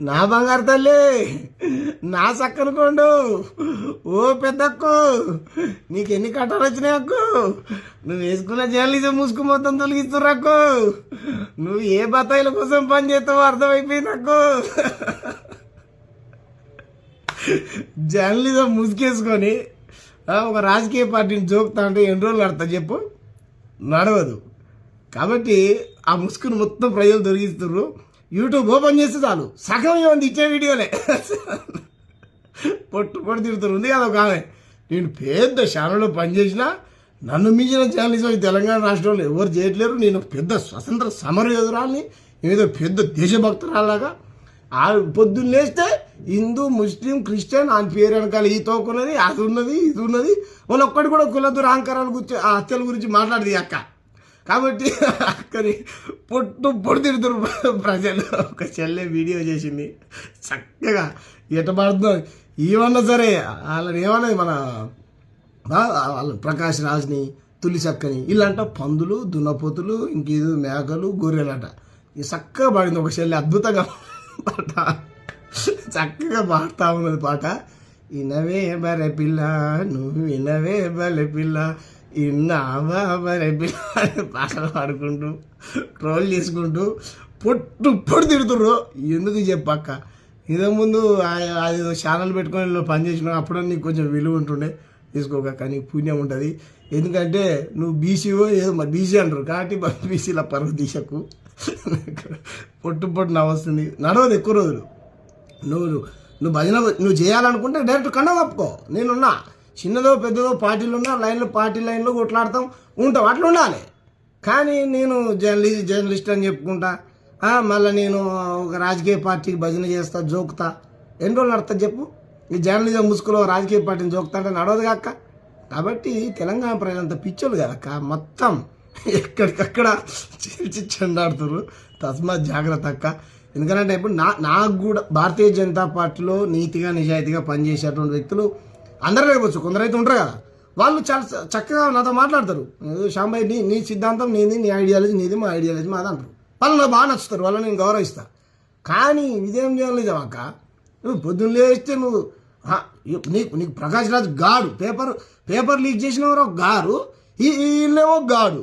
నా బంగారు తల్లి, నా చక్కనుకోండు, ఓ పెద్దక్కు, నీకెన్ని కట్టాలు వచ్చినాయి అక్కు, నువ్వు వేసుకున్న జర్నలిజం ముసుగు మొత్తం తొలగిస్తుర్రక్కు, నువ్వు ఏ బత్తాయిల కోసం పని చేస్తావో అర్థమైపోయింది అక్కు. జర్నలిజం ముసుగేసుకొని ఒక రాజకీయ పార్టీని జోకుతా అంటే ఎన్ని రోజులు నడతా చెప్పు, నడవదు. కాబట్టి ఆ ముసుగును మొత్తం ప్రజలు తొలగిస్తున్నారు. యూట్యూబ్ ఓపెన్ చేస్తే చాలు సగం ఏమంది ఇచ్చే వీడియోలే పొట్టు తిడుతున్నారు. ఉంది కదా ఒక ఆమె, నేను పెద్ద ఛానల్లో పనిచేసిన, నన్ను మించిన జర్నలిజం తెలంగాణ రాష్ట్రంలో ఎవరు చేయట్లేరు, నేను పెద్ద స్వతంత్ర సమరయోధురాల్ని, ఏదో పెద్ద దేశభక్తురాలాగా. ఆ పొద్దున్న లేస్తే హిందూ ముస్లిం క్రిస్టియన్ అని పేరు వెనకాల ఈ తోకున్నది, అది ఉన్నది, ఇది ఉన్నది, వాళ్ళు ఒక్కటి కూడా కులదుర అహంకారాల గురించి ఆ హత్యల గురించి మాట్లాడేది అక్క. కాబట్టి అక్కని పొట్టు తిడుతున్నారు ప్రజలు. ఒక చెల్లె వీడియో చేసింది చక్కగా, ఎట పడుతుందో ఏమన్నా సరే వాళ్ళని ఏమన్నది మన వాళ్ళ ప్రకాష్ రాజ్ని, తులిసక్కని, ఇలాంట పందులు, దున్నపోతులు, ఇంకేదో మేకలు, గొర్రెలంట. ఇది చక్కగా పాడింది ఒక చెల్లె, అద్భుతంగా పాట చక్కగా పాడుతూ ఉన్నది పాట. ఇనవే బరే పిల్ల, నువ్వు వినవే బలే పిల్ల, ఇన్నావా బరే పిల్ల అని పాటలు పాడుకుంటూ ట్రోల్ చేసుకుంటూ పొట్టు తిడుతుర్రు. ఎందుకు చెప్పక్క, ఇదే ముందు అది ఛానల్ పెట్టుకొని పనిచేసిన అప్పుడు నీకు కొంచెం విలువ ఉంటుండే, తీసుకోక నీకు పుణ్యం ఉంటుంది. ఎందుకంటే నువ్వు బీసీఓ ఏదో మరి బీసీ అంటారు కాబట్టి బీసీల పరుగు తీసకు. పొట్టు నవ్వొస్తుంది, నడవదు ఎక్కువ రోజులు. నువ్వు భజన నువ్వు చేయాలనుకుంటే డైరెక్ట్ కండ కప్పుకో, నేనున్నా. చిన్నదో పెద్దదో పార్టీలు ఉన్నా, పార్టీ లైన్లో కొట్లాడతాం ఉంటాం, అట్లా ఉండాలి. కానీ నేను జర్నలిస్ట్ అని చెప్పుకుంటా, మళ్ళీ నేను ఒక రాజకీయ పార్టీకి భజన చేస్తా, జోకుతా, ఎన్ని రోజులు నడుస్తా చెప్పు? ఈ జర్నలిజం ముసుగులో రాజకీయ పార్టీని జోకుతా అంటే నడవదు కాక. కాబట్టి తెలంగాణ ప్రజలంతా పిచ్చోళ్ళు కదక్క, మొత్తం ఎక్కడికక్కడ చీల్చి చెండాడుతున్నారు. తస్మాత్ జాగ్రత్త అక్క. ఎందుకంటే ఇప్పుడు నాకు కూడా భారతీయ జనతా పార్టీలో నీతిగా నిజాయితీగా పనిచేసేటువంటి వ్యక్తులు అందరూ లేకపోవచ్చు, కొందరైతే ఉంటారు కదా, వాళ్ళు చాలా చక్కగా నాతో మాట్లాడతారు. శాంబాయ్ నీ సిద్ధాంతం నీది, నీ ఐడియాలజీ నీది, మా ఐడియాలజీ మాది అంటారు. వాళ్ళు నాకు బాగా నచ్చుతారు, వాళ్ళని నేను గౌరవిస్తాను. కానీ ఇదేం జర్నలిజం అక్క, నువ్వు పొద్దున్న లేస్తే నువ్వు నీకు ప్రకాష్ రాజ్ గాడు, పేపర్ లీక్ చేసినవారు ఒక గారు, వీళ్ళేమో గాడు,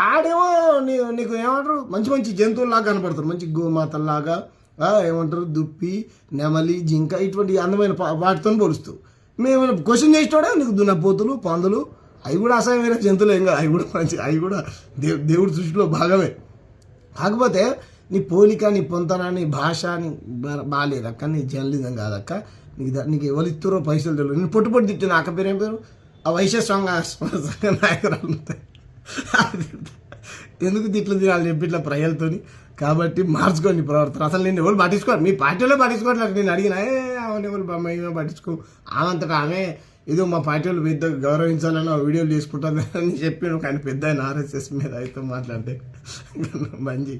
ఆడేమో నీకు ఏమంటారు మంచి జంతువుల్లాగా కనపడతారు, మంచి గోమాతల్లాగా, ఏమంటారు దుప్పి, నెమలి, జింక, ఇటువంటి అందమైన వాటితో పోలుస్తూ. మేము క్వశ్చన్ చేసేటోడే నీకు దున్నపోతులు, పందులు, అవి కూడా అసహ్యమైన జంతువులు ఏం కాదు, అవి కూడా దేవుడి సృష్టిలో భాగమే. కాకపోతే నీ పోలిక, నీ పొంతన, నీ భాష బాగాలేదక్క, నీ జర్నలిజం కాదక్క. నీకు ఎవరిస్తారో పైసలు తెలియదు. నేను పొట్టు తిట్టిన అక్క పేరు ఏం పేరు, ఆ వైశ్య సంఘ నాయకురాలు ఎందుకు తిట్లు తినాలి చెప్పి ఇట్లా ప్రజలతోని. కాబట్టి మార్చుకోండి ప్రవర్తన. అసలు నేను ఎవరు పట్టించుకోరు, మీ పార్టీలో పట్టించుకోవట్లేదు. నేను అడిగినా ఆమె ఎవరు మేమే పట్టించుకో, ఆమెంతటా ఆమె ఏదో మా పార్టీ వాళ్ళు పెద్ద గౌరవించాలని వీడియోలు చేసుకుంటుంది అని చెప్పి కానీ పెద్ద ఆయన ఆర్ఎస్ఎస్ మీద అయితే మాట్లాడితే మంచి